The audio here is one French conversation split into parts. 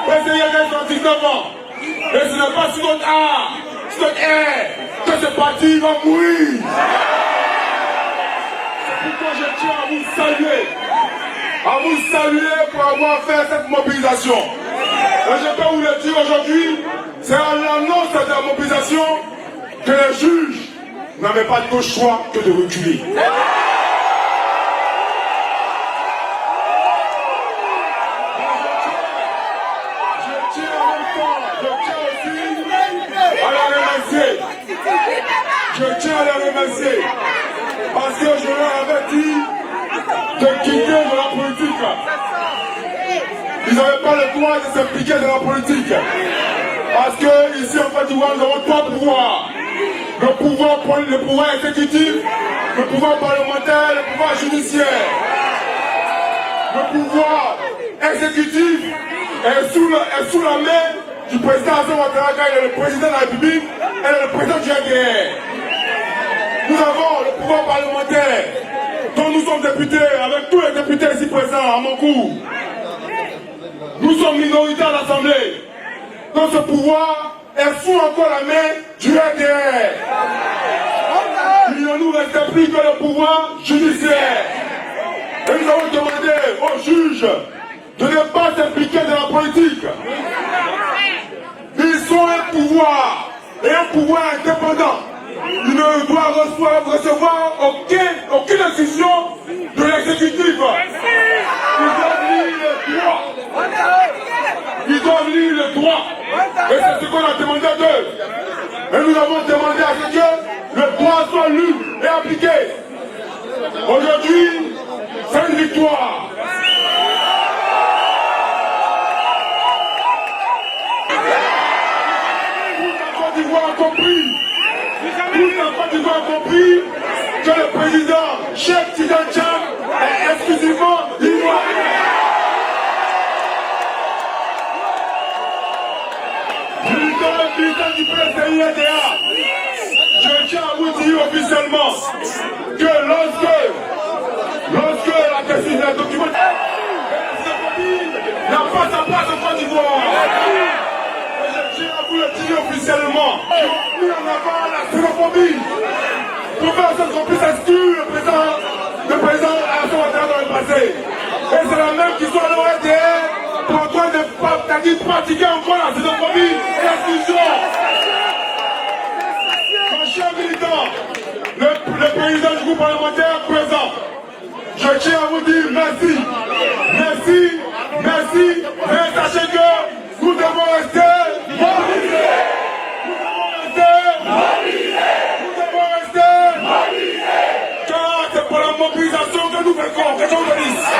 Président 19 ans. Et ce n'est pas sur notre art, sur notre air, que ce parti va mourir. C'est pourquoi je tiens à vous saluer pour avoir fait cette mobilisation. Et je peux vous le dire aujourd'hui, c'est à l'annonce de la mobilisation que les juges n'avaient pas d'autre choix que de reculer. Je tiens à les remercier parce que je leur avais dit de quitter de la politique. Ils n'avaient pas le droit de s'impliquer dans la politique. Parce que ici en Côte d'Ivoire, nous avons trois pouvoirs. Le pouvoir exécutif, le pouvoir parlementaire, le pouvoir judiciaire. Le pouvoir exécutif est sous la main du président Hassan Ouattara, il est le président de la République, elle est le président du RDR. Nous avons le pouvoir parlementaire, dont nous sommes députés, avec tous les députés ici présents à mon cours. Nous sommes minoritaires à l'Assemblée. Donc ce pouvoir est sous encore la main du RDR. Il ne nous reste plus que le pouvoir judiciaire. Et nous avons demandé aux juges de ne pas s'impliquer dans la politique. Ils sont un pouvoir, et un pouvoir indépendant. Ils ne doivent recevoir aucune décision de l'exécutif. Ils doivent lire le droit. Ils doivent lire le droit. Et c'est ce qu'on a demandé d'eux. Et nous avons demandé à ce que le droit soit lu et appliqué. Aujourd'hui, c'est une victoire. Vous avez compris que le président Cheikh Tidiane Tcham est exclusivement ivoirien. Militant du PCI-RDA, je tiens à vous dire officiellement que lorsque la document n'a pas sa place en Côte d'Ivoire, je tiens à vous le dire officiellement, ils ont mis en avant la xénophobie pour faire en sorte qu'on puisse exclure le président Hassan Ouattara dans le passé. Et c'est la même qui sont à l'ORDR pour en train de pratiquer encore la xénophobie et l'exclusion. Mon cher militant, le président du groupe parlementaire présent, je tiens à vous dire merci. Merci, merci, mais sachez que nous devons rester mobilisés. Nous devons rester mobilisés. Nous devons rester mobilisés. Car c'est pour la mobilisation que nous faisons, que j'en bénisse.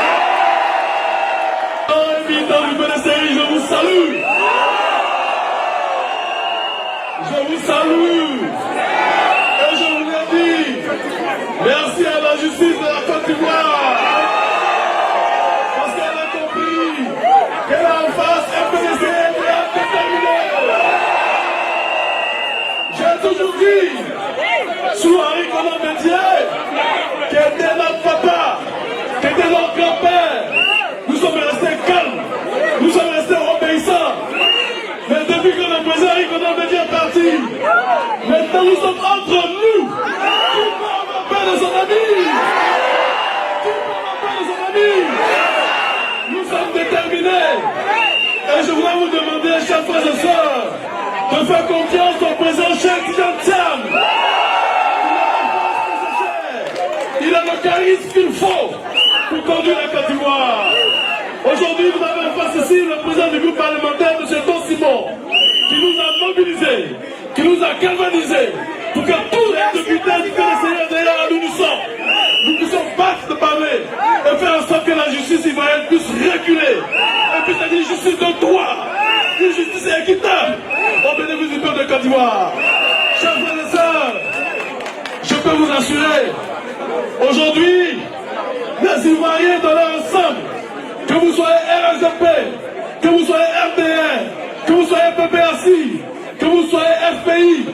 Militant du PDCI, je vous salue. Je vous salue. Et je vous l'ai dit, merci à la justice de la Côte d'Ivoire. Parce qu'elle a compris qu'elle a en face un PDCI qui a déterminé. J'ai toujours dit, sous Henri Konan Bédié, qui était notre papa, qui était notre grand-père, nous sommes restés calmes, nous sommes restés obéissants. Mais depuis que le président Henri Konan Bédié est parti, maintenant nous sommes entre nous. Qui peut avoir peur de son ami? Qui peut avoir peur de son ami? Nous sommes déterminés. Et je voudrais vous demander, chers frères et sœurs, de faire confiance au président Cheikh Tidiane Tcham. Il a le charisme qu'il faut pour conduire la Côte d'Ivoire. Aujourd'hui, vous avez en face ici le président du groupe parlementaire, M. Don Simon, qui nous a mobilisés, qui nous a galvanisés, pour que tous les députés du PDCI à l'unisson, nous puissions battre de parler et faire en sorte que la justice ivoirienne puisse reculer et puisse être une justice de droit, une justice équitable au bénéfice du peuple de Côte d'Ivoire. Chers frères et sœurs, je peux vous assurer, aujourd'hui, les Ivoiriens dans leur ensemble, que vous soyez RSDP, que vous soyez RDR, que vous soyez PPACI, que vous soyez FPI,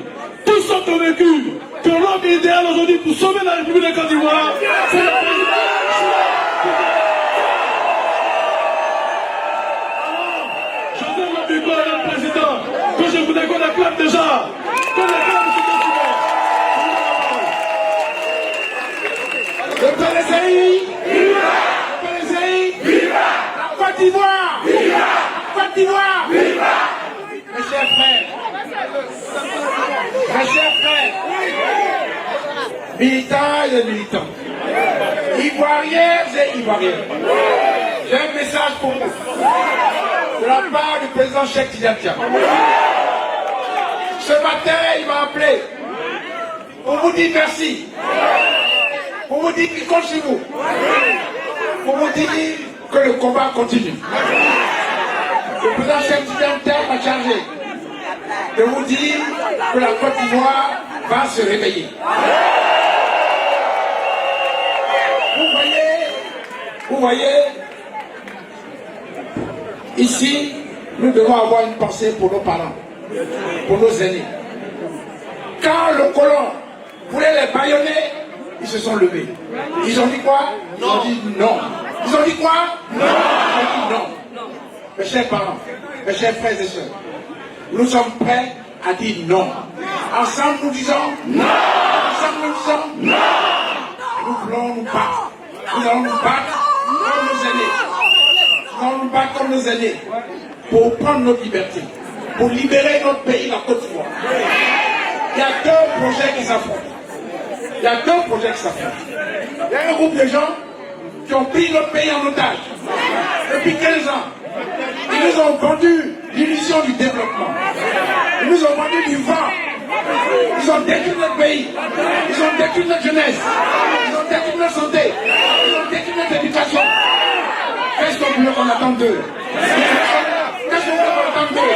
tous sont convaincus que l'homme idéal aujourd'hui pour sauver la République de Côte d'Ivoire, c'est le président. micro à notre président, que je voudrais qu'on acclame déjà. Qu'on acclame ce document. Le PLCI, viva! Le PLCI, viva! La Côte d'Ivoire, viva! La Côte d'Ivoire, viva! Mes chers frères, militants et militants, Ivoiriens et Ivoiriens, j'ai un message pour vous, de la part du président Cheikh Tidiane Diagne. Ce matin, il m'a appelé pour vous dire merci, pour vous dire qu'il compte sur vous, pour vous dire que le combat continue. Le président Cheikh Tidiane Diagne m'a chargé de vous dire que la Côte d'Ivoire va se réveiller. Vous voyez, ici, nous devons avoir une pensée pour nos parents, pour nos aînés. Quand le colon voulait les bâillonner, ils se sont levés. Ils ont dit quoi? Ils ont dit non. Ils ont dit quoi? Non. Ils ont dit non. Mes chers parents, mes chers frères et sœurs, nous sommes prêts à dire non. Ensemble nous disons non. Ensemble nous disons non. Nous voulons nous battre. Nous allons nous battre comme nos aînés. Nous allons nous battre comme nos aînés pour prendre notre liberté, pour libérer notre pays, la Côte d'Ivoire. Il y a deux projets qui s'affrontent. Il y a deux projets qui s'affrontent. Il y a un groupe de gens qui ont pris notre pays en otage depuis 15 ans. Ils nous ont vendu l'illusion du développement. Ils nous ont vendu du vent. Ils ont détruit notre pays. Ils ont détruit notre jeunesse. Ils ont détruit notre santé. Ils ont détruit notre éducation. Qu'est-ce qu'on voulait qu'on attende d'eux? Qu'est-ce qu'on voulait qu'on attende d'eux?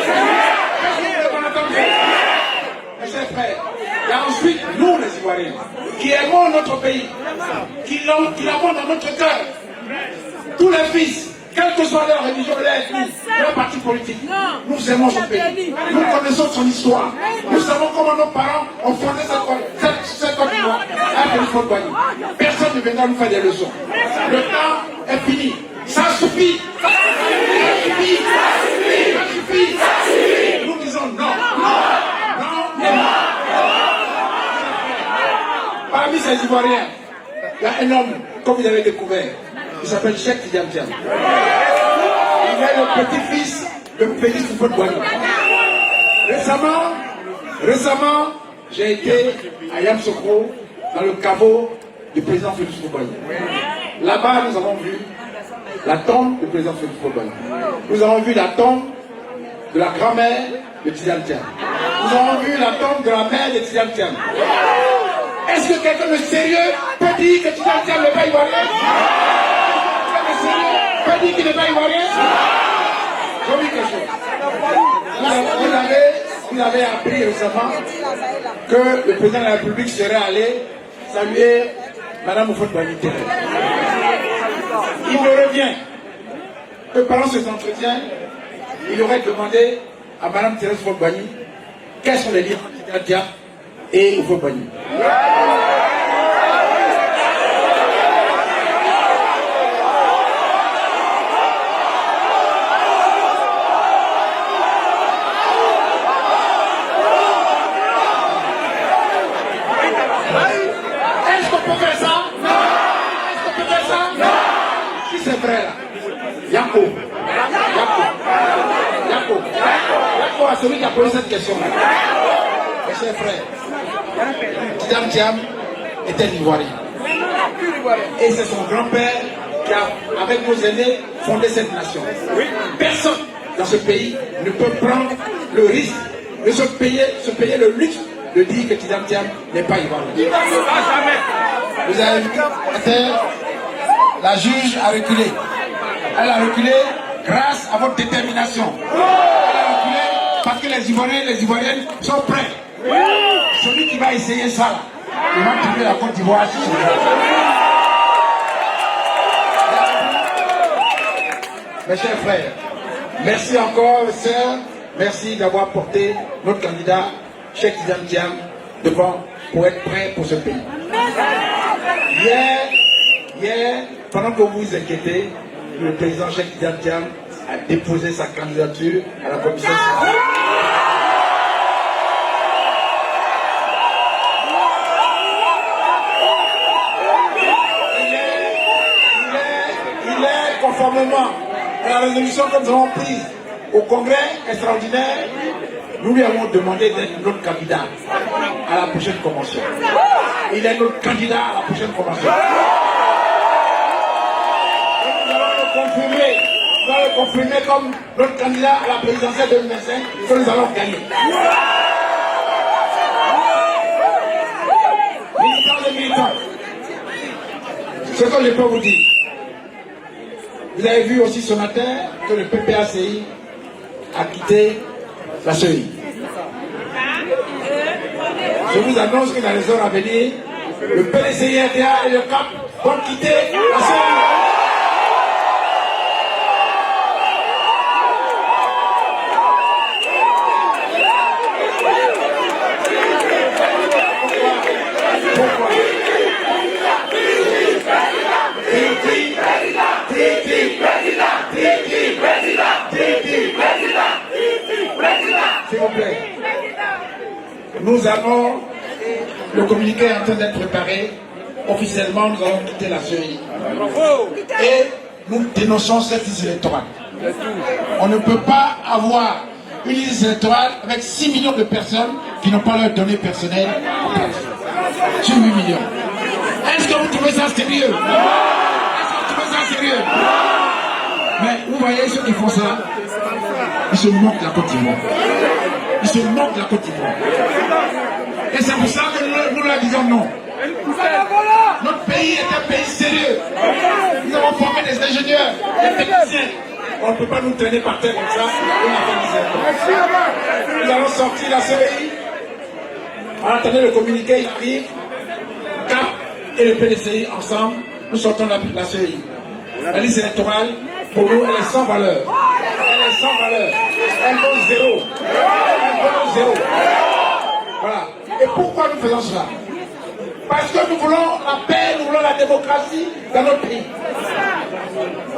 Qu'est-ce qu'on voulait qu'on attende d'eux? Mes chers frères, il y a ensuite nous les Ivoiriens qui aimons notre pays, qui l'avons dans notre cœur. Tous les fils, quelle que soit leur religion, leur ethnie, leur parti politique, nous aimons ce pays. Nous connaissons son histoire. Nous savons comment nos parents ont fondé cette Côte d'Ivoire. Personne ne viendra nous faire des leçons. Le temps est fini. Ça suffit. Ça suffit. Ça suffit. Nous disons non. Non et non. Parmi ces Ivoiriens, il y a un homme, comme vous avez découvert, il s'appelle Cheikh Tidiane Diagne. Il est le petit-fils de Félix Houphouët-Boigny. Récemment, j'ai été à Yamoussoukro, dans le caveau du président Félix Houphouët-Boigny. Là-bas, nous avons vu la tombe du président Félix Houphouët-Boigny. Nous avons vu la tombe de la grand-mère de Tidiane Diagne. Nous avons vu la tombe de la mère de Tidiane Diagne. Est-ce que quelqu'un de sérieux peut dire que Tidiane Diagne n'est pas ivoirien? Peut dire qu'il n'est pas ivoirien? J'ai vu quelque chose. Vous avez appris récemment que le président de la République serait allé saluer Mme Houphouët-Boigny. Il me revient que pendant cet entretien, il aurait demandé à Mme Thérèse Houphouët-Boigny quels sont les liens entre Tidiane Diagne et Houphouët-Boigny. Est-ce qu'on peut faire ça? Non. Est-ce qu'on peut faire ça? Non. Qui c'est vrai là? Yako, à celui qui a posé cette question là. Mes chers frères, Tidiane Diagne était l'Ivoirien. Et c'est son grand-père qui a, avec nos aînés, fondé cette nation. Personne dans ce pays ne peut prendre le risque de se payer le luxe de dire que Tidiane Diagne n'est pas ivoirien. Vous avez vu, la juge a reculé. Elle a reculé grâce à votre détermination. Elle a reculé parce que les Ivoiriens et les Ivoiriennes sont prêts. Celui qui va essayer ça, il va trouver la Côte d'Ivoire. Mes chers frères, merci encore, sœurs. Merci d'avoir porté notre candidat, Cheikh Tidiane Diagne, devant pour être prêt pour ce pays. Hier, pendant que vous vous inquiétez, le président Cheikh Tidiane Diagne a déposé sa candidature à la commission centrale. Il est conformément à la résolution que nous avons prise au congrès extraordinaire, nous lui avons demandé d'être notre candidat à la prochaine convention. Il est notre candidat à la prochaine convention. Nous allons le confirmer comme notre candidat à la présidentielle 2025 que nous allons gagner. Militants et militants, ce que je peux vous dire. Vous avez vu aussi ce matin que le PPACI a quitté la CEI. Je vous annonce que dans les heures à venir, le PDCI, RTA et le CAP vont quitter la CEI. S'il vous plaît. Nous allons, le communiqué est en train d'être préparé. Officiellement, nous allons quitter la CEI. Et nous dénonçons cette liste électorale. On ne peut pas avoir une liste électorale avec 6 millions de personnes qui n'ont pas leurs données personnelles en place. Sur 8 millions. Est-ce que vous trouvez ça sérieux? Est-ce que vous trouvez ça sérieux? Mais vous voyez ceux qui font ça, ils se moquent de la Côte d'Ivoire. Ils se moquent de la Côte d'Ivoire. Et c'est pour ça que nous leur disons non. Notre pays est un pays sérieux. Nous avons formé des ingénieurs, des techniciens. On ne peut pas nous traîner par terre comme ça. Nous allons sortir la CEI. Attendez le communiqué, il arrive. CAP et le PDCI ensemble, nous sortons la CEI. La liste électorale, pour nous, elle est sans valeur. Elle est sans valeur. Elle vaut zéro. Elle vaut zéro. Voilà. Et pourquoi nous faisons cela? Parce que nous voulons la paix, nous voulons la démocratie dans notre pays.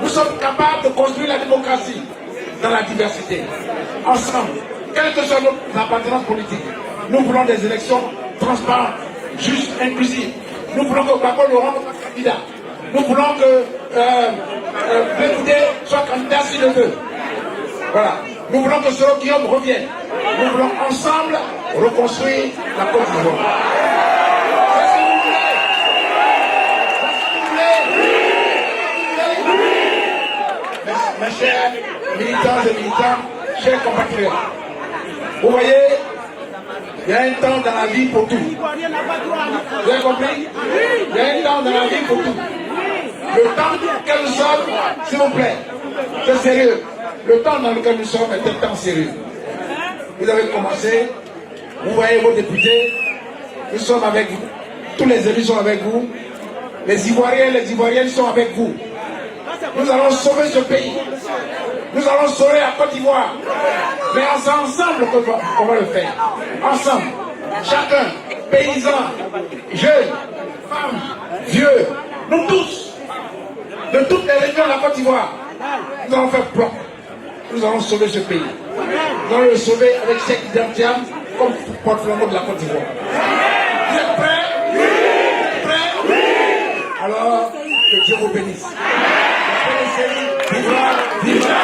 Nous sommes capables de construire la démocratie dans la diversité. Ensemble, quelle que soit notre appartenance politique, nous voulons des élections transparentes, justes, inclusives. Nous voulons que Bako Laurent soit candidat. Nous voulons que Bédoudé soit candidat s'il le veut. Voilà. Nous voulons que Soro Guillaume revienne. Nous voulons ensemble reconstruire la Côte d'Ivoire. Est-ce que vous voulez? Est-ce que vous voulez? Mes chers militants et militants, chers compatriotes, vous voyez, il y a un temps dans la vie pour tout. Vous avez compris? Il y a un temps dans la vie pour tout. Le temps dans lequel nous sommes, s'il vous plaît, c'est sérieux. Le temps dans lequel nous sommes est un temps sérieux. Vous avez commencé, vous voyez vos députés, nous sommes avec vous. Tous les élus sont avec vous. Les Ivoiriens et les Ivoiriennes sont avec vous. Nous allons sauver ce pays. Nous allons sauver la Côte d'Ivoire. Mais c'est ensemble qu'on va le faire. Ensemble. Chacun, paysans, jeunes, femmes, vieux, nous tous, de toutes les régions de la Côte d'Ivoire, nous allons faire bloc. Nous allons sauver ce pays. Nous allons le sauver avec Cheikh Diam comme porte-flambeau de la Côte d'Ivoire. Vous êtes prêts? Oui. Vous êtes prêts? Oui. Alors, que Dieu vous bénisse. Viva, viva.